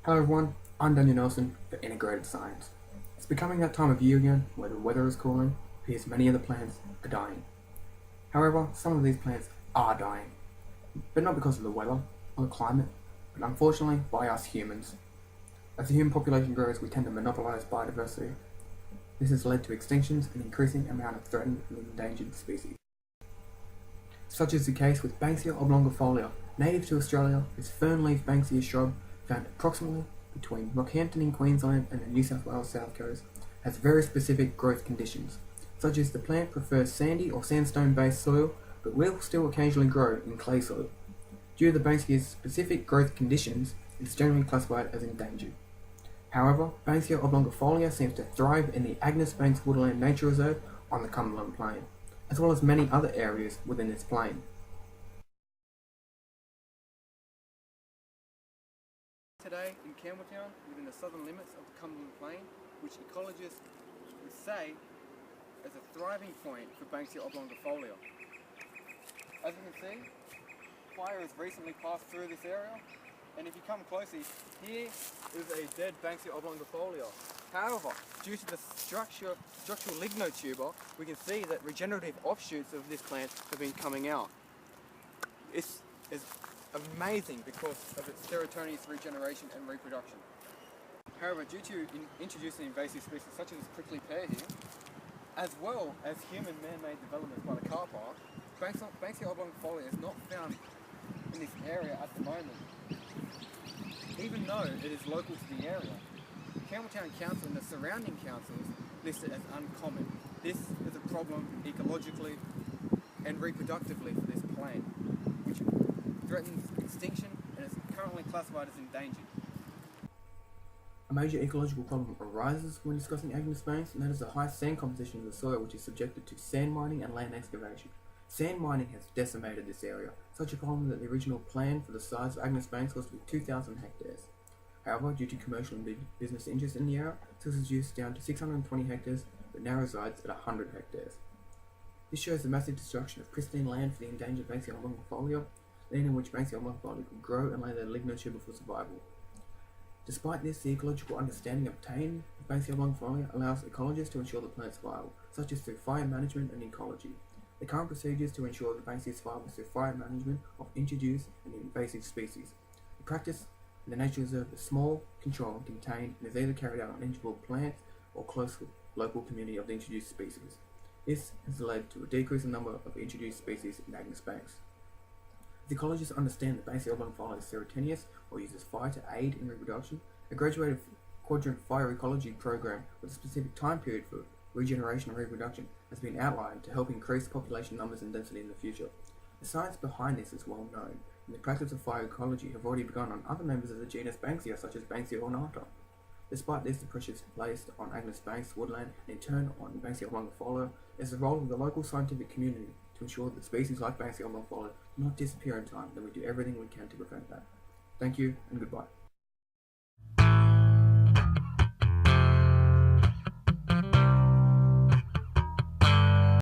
Hello everyone, I'm Daniel Nelson for Integrated Science. It's becoming that time of year again where the weather is cooling, appears many of the plants are dying. However, some of these plants are dying, but not because of the weather or the climate, but unfortunately by us humans. As the human population grows, we tend to monopolize biodiversity. This has led to extinctions and increasing amount of threatened and endangered species. Such is the case with Banksia oblongifolia, native to Australia. This fern-leaf Banksia shrub, found approximately between Rockhampton in Queensland and the New South Wales south coast, has very specific growth conditions, such as the plant prefers sandy or sandstone-based soil, but will still occasionally grow in clay soil. Due to the Banksia's specific growth conditions, it is generally classified as endangered. However, Banksia oblongifolia seems to thrive in the Agnes Banks Woodland Nature Reserve on the Cumberland Plain, as well as many other areas within its plain. Today in Campbelltown, within the southern limits of the Cumberland Plain, which ecologists would say is a thriving point for Banksia oblongifolia. As you can see, fire has recently passed through this area, and if you come closely, here is a dead Banksia oblongifolia. However, due to the structural lignotuber, we can see that regenerative offshoots of this plant have been coming out. This is amazing because of its serotoninous regeneration and reproduction. However, due to introducing invasive species such as this prickly pear here, as well as human man-made developments by the car park, Banksia oblongifolia is not found in this area at the moment, even though it is local to the area. Campbelltown Council and the surrounding councils list it as uncommon. This is a problem ecologically and reproductively for this plant, which threatens extinction and is currently classified as endangered. A major ecological problem arises when discussing Agnes Banks, and that is the high sand composition of the soil, which is subjected to sand mining and land excavation. Sand mining has decimated this area, such a problem that the original plan for the size of Agnes Banks was to be 2,000 hectares. However, due to commercial and business interest in the area, this was reduced down to 620 hectares, but now resides at 100 hectares. This shows the massive destruction of pristine land for the endangered Banksia oblongifolia, land in which Banksia oblongifolia could grow and lay their lignotuber for survival. Despite this, the ecological understanding obtained of Banksia oblongifolia allows ecologists to ensure the plant's survival, such as through fire management and ecology. The current procedures to ensure the Banksia's survival is through fire management of introduced and invasive species. The practice in the nature reserve is small, controlled, and contained, and is either carried out on individual plants or close local community of the introduced species. This has led to a decrease in the number of introduced species in Agnes Banks. The ecologists understand that Banksia oblongifolia is serotoninous or uses fire to aid in reproduction. A graduated quadrant fire ecology program with a specific time period for regeneration and reproduction has been outlined to help increase population numbers and density in the future. The science behind this is well known, and the practice of fire ecology have already begun on other members of the genus Banksia, such as Banksia ornata. Despite this, the pressure placed on Agnes Banks woodland and in turn on Banksia oblongifolia is the role of the local scientific community to ensure that species like Banksia oblongifolia do not disappear in time, and that we do everything we can to prevent that. Thank you and goodbye.